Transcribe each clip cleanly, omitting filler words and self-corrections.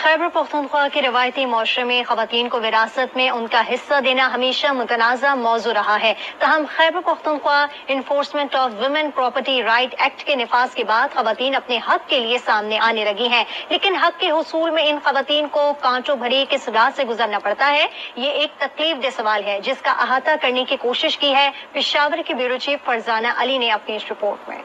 खैबर पख्तूनख्वा के रवायती माशरे में ख़वातीन को विरासत में उनका हिस्सा देना हमेशा मुतनाज़ा मौजू रहा है। तहम Khyber Pakhtunkhwa enforcement of women property right act के निफाज के बाद ख़वातीन अपने हक के लिए सामने आने लगी हैं, लेकिन हक के हुसूल में इन ख़वातीन को कांटों भरी किस राह से गुजरना पड़ता है, ये एक तकलीफ दे सवाल है जिसका अहाता करने की कोशिश की है पेशावर की ब्यूरो चीफ फरजाना अली ने अपनी इस रिपोर्ट में।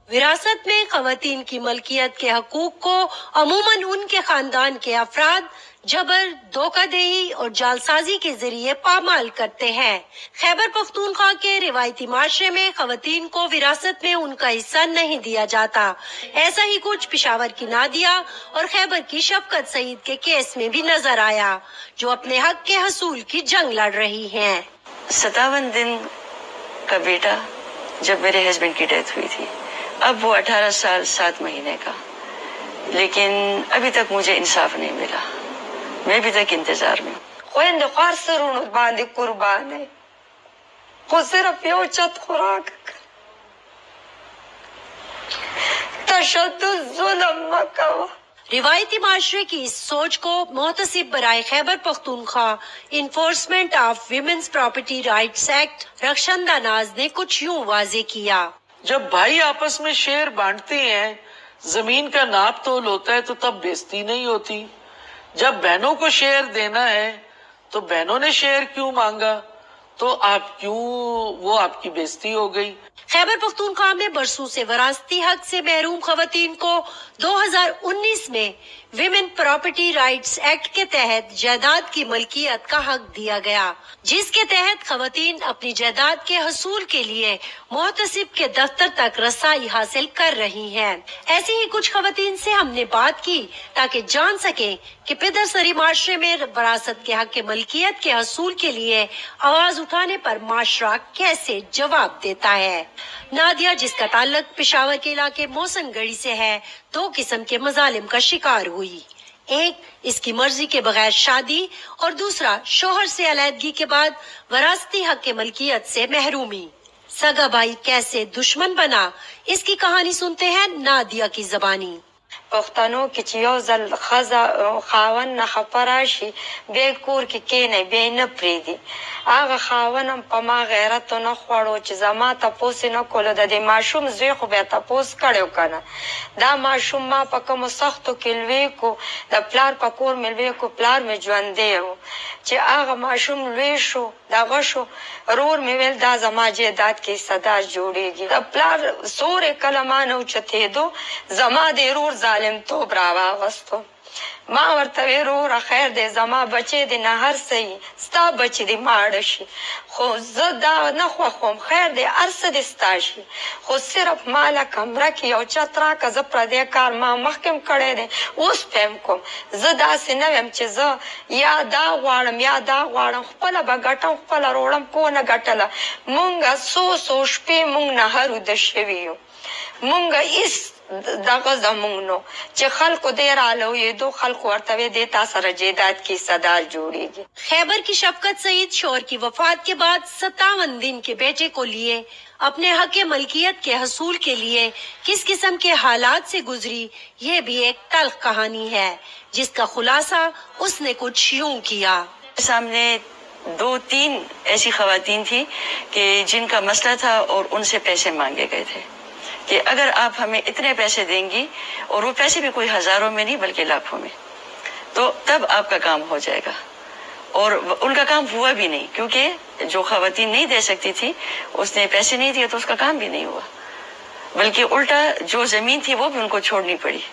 विरासत में खवातीन की मलकियत के हकूक को अमूमन उनके खानदान के अफराद जबर, धोखाधड़ी और जालसाजी के जरिए पामाल करते हैं। खैबर पख्तूनख्वा के रिवायती माशरे में खवातीन को विरासत में उनका हिस्सा नहीं दिया जाता। ऐसा ही कुछ पेशावर की नादिया और खैबर की शफकत सईद के केस में भी नजर आया, जो अपने हक के हसूल की जंग लड़ रही हैं। 57 दिन का बेटा जब मेरे हस्बैंड की डेथ हुई थी, अब वो 18 साल 7 महीने का, लेकिन अभी तक मुझे इंसाफ नहीं मिला। मैं अभी तक इंतजार में हूँ। कुर्बान है, खुद सिर्फ यो चत खुराक तशद्दुद जुल्म मकवा। रिवायती माशरे की इस सोच को मोहतसिब बराए Khyber Pakhtunkhwa enforcement of women's property rights act Rakhshanda Naz ने कुछ यूं वाजे किया। जब भाई आपस में शेयर बांटते हैं, जमीन का नाप तोल होता है, तो तब बेइज्जती नहीं होती। जब बहनों को शेयर देना है तो बहनों ने शेयर क्यों मांगा, तो वो आपकी बेइज्जती हो गई। खैबर पख्तूनख्वा में बरसों से वरासती हक से महरूम खवातीन को 2019 में विमेन प्रॉपर्टी राइट्स एक्ट के तहत जायदाद की मलकियत का हक दिया गया, जिसके तहत खवातीन अपनी जायदाद के हसूल के लिए मोहतसिब के दफ्तर तक रसाई हासिल कर रही हैं। ऐसी ही कुछ खवातीन से हमने बात की ताकि जान सके कि पिदरसरी माशरे में वरासत के हक के मलकियत के हसूल के लिए आवाज उठाने पर माशरा कैसे जवाब देता है। नादिया, जिसका ताल्लुक पेशावर के इलाके मोहसन गढ़ी से है, 2 किस्म के मजालिम का शिकार हुई। एक, इसकी मर्जी के बगैर शादी, और दूसरा, शोहर से अलहदगी के बाद वरासती हक के मलकियत से महरूमी। सगा भाई कैसे दुश्मन बना, इसकी कहानी सुनते हैं नादिया की जबानी। پښتنو کې چې یو ځل ښځه خاوند نه خفه راشي، بیا یې کور کې کښېنی، بیا یې نه پرېږدي. هغه خاوند هم په ما غیرت ونه خوړو چې زما تپوس یې نه کولو. د دې ماشوم زوی خو بیا تپوس کړی و که نه. دا ماشوم ما په کومو سختو کې لوی کو، د پلار په کور مې لوی کو، پلار مې ژوندی و. چې هغه ماشوم لوی شو، دغه شو، رور مې ویل دا زما جایداد کې حصهدار جوړېږي. د پلار سوری کله ما نه اوچتېدو، زما د رور ظالم توب راواغستو. ما ورته وی روره خیر دی، زما بچی دی نه هر څه یي، ستا بچی دی ماړه شي، خو زه دا نه خوښوم. خیر دی هر څه دی ستا شي، خو صرف ماله کمره کې یو چت راکړه. زه پردی کار ما مخکې هم کړی دی، اوس پې هم کوم. زه داسې نه ویم چې زه یا دا غواړم یا دا غواړم، خپله به ګټم، خپله روړم. کو نه ګټله، مونږه څو شپې مونږ نهر وده شوي یو. مونږه هېڅ دغه زمونږ نو چې خلکو دې رالویېدو، خلکو ورته وی دې تا سره جیداد کې حصهدار جوړېږي. खैबर की शफकत सईद शौहर की वफात के बाद 57 दिन के बेटे को लिए अपने हक मलकियत के हसूल के लिए किस किस्म के हालात से गुजरी, ये भी एक तल्ख कहानी है, जिसका खुलासा उसने कुछ यूं किया। सामने 2-3 ऐसी खवातीन थी कि जिनका मसला था और उनसे पैसे मांगे गए थे कि अगर आप हमें इतने पैसे देंगी, और वो पैसे भी कोई हजारों में नहीं बल्कि लाखों में, तो तब आपका काम हो जाएगा। और उनका काम हुआ भी नहीं, क्योंकि जो खवातीन नहीं दे सकती थी, उसने पैसे नहीं दिए तो उसका काम भी नहीं हुआ, बल्कि उल्टा जो जमीन थी वो भी उनको छोड़नी पड़ी।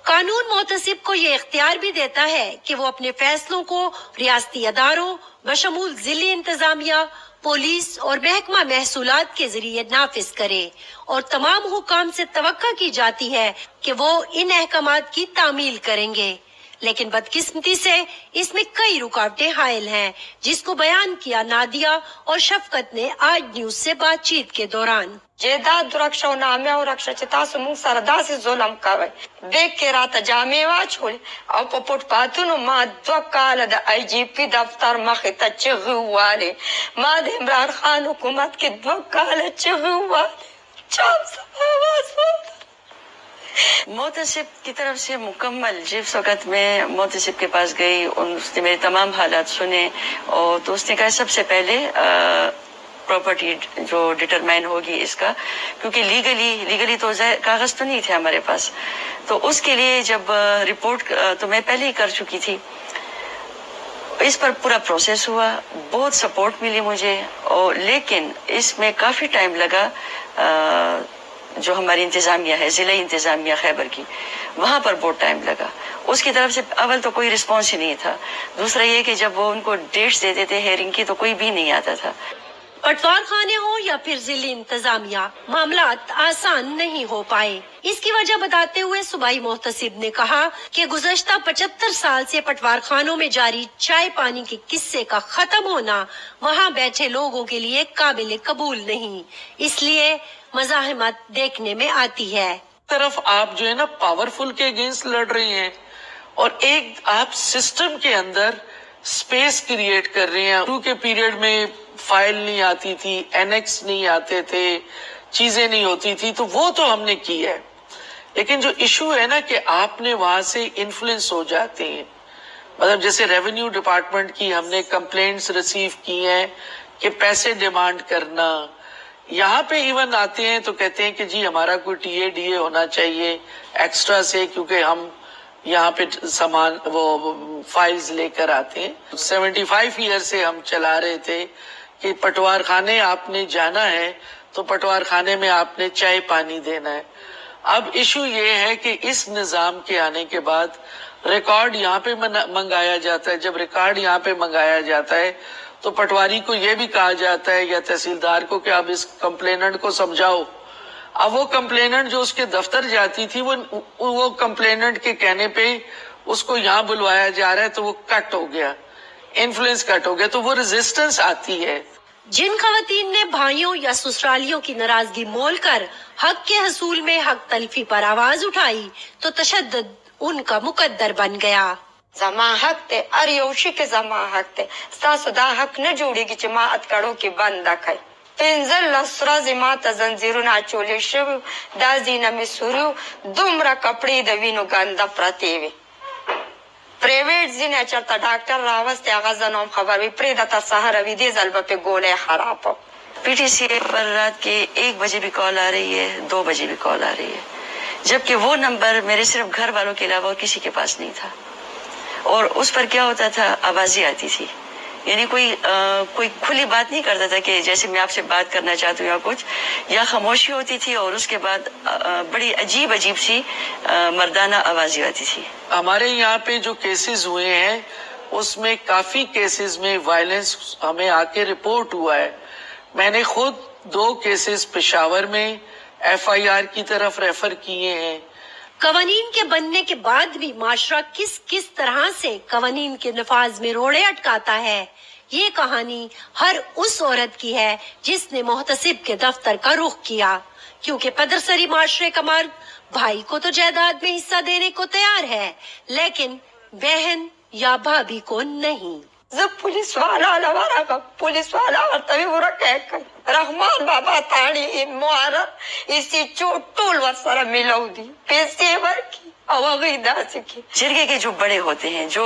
कानून मोहतसिब को ये इख्तियार भी देता है कि वो अपने फैसलों को रियासती अदारों बशमूल जिली इंतजामिया, पुलिस और महकमा महसूलात के जरिए नाफिज करे, और तमाम हुकाम से तवक्का की जाती है कि वो इन अहकामात की तामील करेंगे। लेकिन बदकिस्मती से इसमें कई रुकावटें हायल हैं, जिसको बयान किया नादिया और शफकत ने आज न्यूज से बातचीत के दौरान। جیداد ورکشه او نامه ورکشه چې تاسو مونږ سره داسې ظلم کوئ. بیگ کې راته جامې واچولې او په فوټپاتونو ما 2 کاله د IGP دفتر مخې ته چغې ووالې. ما د عمران خان حکومت کې 2 کاله چغې ووالې. چا هم زما آواز واورېد. मोहतसिब की तरफ से मुकम्मल जिस वक्त मैं मोहतसिब के पास गई उसने मेरे तमाम हालात सुने और तो उसने कहा सबसे पहले प्रॉपर्टी जो डिटरमाइन होगी इसका, क्योंकि लीगली तो कागज तो नहीं थे हमारे पास, तो उसके लिए जब रिपोर्ट तो मैं पहले ही कर चुकी थी, इस पर पूरा प्रोसेस हुआ, बहुत सपोर्ट मिली मुझे। और लेकिन इसमें काफ़ी टाइम लगा, जो हमारी इंतज़ामिया है, ज़िला इंतज़ामिया खैबर की, वहाँ पर बहुत टाइम लगा। उसकी तरफ से अव्वल तो कोई रिस्पॉन्स ही नहीं था, दूसरा ये कि जब वो उनको डेट्स देते थे हेयरिंग की तो कोई भी नहीं आता था। पटवार खाने हो या फिर जिले इंतजामिया, मामला आसान नहीं हो पाए। इसकी वजह बताते हुए सूबाई मोहतसिब ने कहा कि गुज़श्ता 75 साल से पटवार खानों में जारी चाय पानी के किस्से का खत्म होना वहाँ बैठे लोगों के लिए काबिल कबूल नहीं, इसलिए मज़ाहमत देखने में आती है। तरफ आप जो है ना पावरफुल के अगेंस्ट लड़ रही हैं और एक आप सिस्टम के अंदर स्पेस क्रिएट कर रहे हैं। शुरू के पीरियड में फाइल नहीं आती थी, एनेक्स नहीं आते थे, चीजें नहीं होती थी, तो वो तो हमने की है, लेकिन जो इशू है ना कि आपने वहां से इन्फ्लुएंस हो जाते हैं। मतलब जैसे रेवेन्यू डिपार्टमेंट की हमने कंप्लेंट्स रिसीव की हैं कि पैसे डिमांड करना, यहाँ पे इवन आते हैं तो कहते हैं कि जी हमारा कोई टीए होना चाहिए एक्स्ट्रा से, क्योंकि हम यहाँ पे सामान वो फाइल्स लेकर आते हैं। 75 ईयर से हम चला रहे थे कि पटवार खाने आपने जाना है तो पटवार खाने में आपने चाय पानी देना है। अब इशू ये है कि इस निजाम के आने के बाद रिकॉर्ड यहाँ पे मंगाया जाता है। जब रिकॉर्ड यहाँ पे मंगाया जाता है तो पटवारी को ये भी कहा जाता है या तहसीलदार को कि आप इस कंप्लेनेंट को समझाओ। अब वो कंप्लेनेंट जो उसके दफ्तर जाती थी वो कंप्लेनेंट के कहने पे उसको यहाँ बुलवाया जा रहा है, तो वो कट हो गया, इन्फ्लुएंस कट हो गया, तो वो रेजिस्टेंस आती है। जिन खवातीन ने भाइयों या ससुरालियों की नाराजगी मोल कर हक के हसूल में हक तलफी पर आवाज उठाई तो तशद्दुद उनका मुकद्दर बन गया। जमा हक ते अरियोशी के जमा हक ते सासुदा हक न जोड़ेगी चिमा अतकड़ों की बंद है पेंजल लसरा जिमा तजंजीरु ना चोले शब दाजी न मिसुरु दुमरा कपड़े दवीनो गंदा प्रतीवी प्राइवेट जिने चरता डॉक्टर रावस ते आगाजनों खबर भी प्रेदता सहर विदे जल्ब पे गोले खराब। पीटीसीए पर रात के 1 बजे भी कॉल आ रही है, 2 बजे भी कॉल आ रही है, जबकि वो नंबर मेरे सिर्फ घर वालों के अलावा और किसी के पास नहीं था। और उस पर क्या होता था, आवाजें आती थी, यानी कोई खुली बात नहीं करता था कि जैसे मैं आपसे बात करना चाहती हूँ या कुछ, या खामोशी होती थी और उसके बाद बड़ी अजीब अजीब सी मर्दाना आवाजें आती थी। हमारे यहाँ पे जो केसेस हुए हैं उसमें काफी केसेस में वायलेंस हमें आके रिपोर्ट हुआ है। मैंने खुद 2 केसेस पेशावर में FIR की तरफ रेफर किए हैं। कवानीन के बनने के बाद भी माशरा किस किस तरह से कवानीन के नफाज में रोड़े अटकाता है, ये कहानी हर उस औरत की है जिसने मोहतसिब के दफ्तर का रुख किया, क्योंकि पदरसरी माशरे का मर्द भाई को तो जायदाद में हिस्सा देने को तैयार है, लेकिन बहन या भाभी को नहीं। जब पुलिस वाला और तभी वो रहमान बाबा ताड़ी इन मुआरत इसी चोटूल वसरा मिलाऊदी पैसे भर की अवगीदा की जिरगे के जो बड़े होते हैं, जो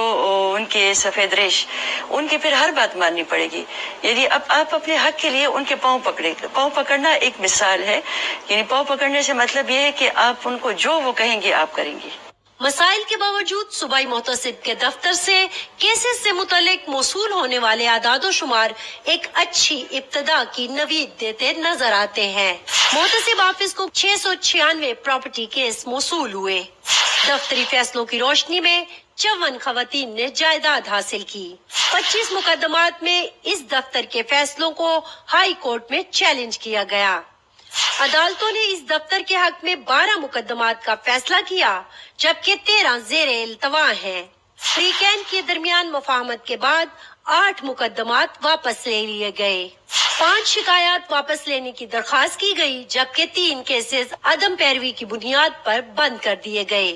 उनके सफेद रेश, उनकी फिर हर बात माननी पड़ेगी। यदि अब आप अपने हक के लिए उनके पाँव पकड़ना एक मिसाल है, यानी पाँव पकड़ने से मतलब ये है कि आप उनको जो वो कहेंगे आप करेंगे। मसाइल के बावजूद सूबाई मोहतसिब के दफ्तर से केसेस से मुतल्लिक मौसूल होने वाले आदादो शुमार एक अच्छी इब्तदा की नवीद देते नजर आते हैं। मोहतसिब ऑफिस को 696 प्रॉपर्टी केस मौसूल हुए। दफ्तरी फैसलों की रोशनी में 54 खवातीन ने जायदाद हासिल की। 25 मुकदमात में इस दफ्तर के फैसलों को हाई कोर्ट में चैलेंज किया गया। अदालतों ने इस दफ्तर के हक में 12 मुकदमात का फैसला किया, जबकि 13 ज़ेरे इल्तवा हैं। फ्रीकैन के दरमियान मुफाहमत के बाद 8 मुकदमात वापस ले लिए गए। 5 शिकायत वापस लेने की दरखास्त की गई, जबकि 3 केसेस अदम पैरवी की बुनियाद पर बंद कर दिए गए।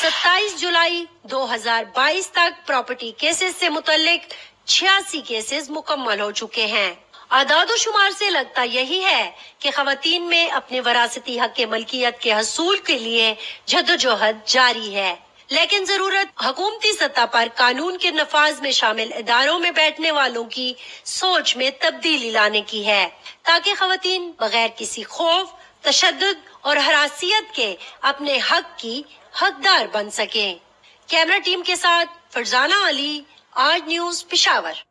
27 जुलाई 2022 तक प्रॉपर्टी केसेस से मुतल्लिक 86 केसेस मुकम्मल हो चुके हैं اعداد و شمار سے لگتا یہی ہے کہ خواتین میں اپنے وراثتی حق کے ملکیت کے حصول کے لیے جدوجہد جاری ہے، لیکن ضرورت حکومتی سطح پر قانون کے نفاذ میں شامل اداروں میں بیٹھنے والوں کی سوچ میں تبدیلی لانے کی ہے، تاکہ خواتین بغیر کسی خوف، تشدد اور ہراسیت کے اپنے حق کی حقدار بن سکیں۔ کیمرہ ٹیم کے ساتھ فرزانہ علی، آج نیوز، پشاور۔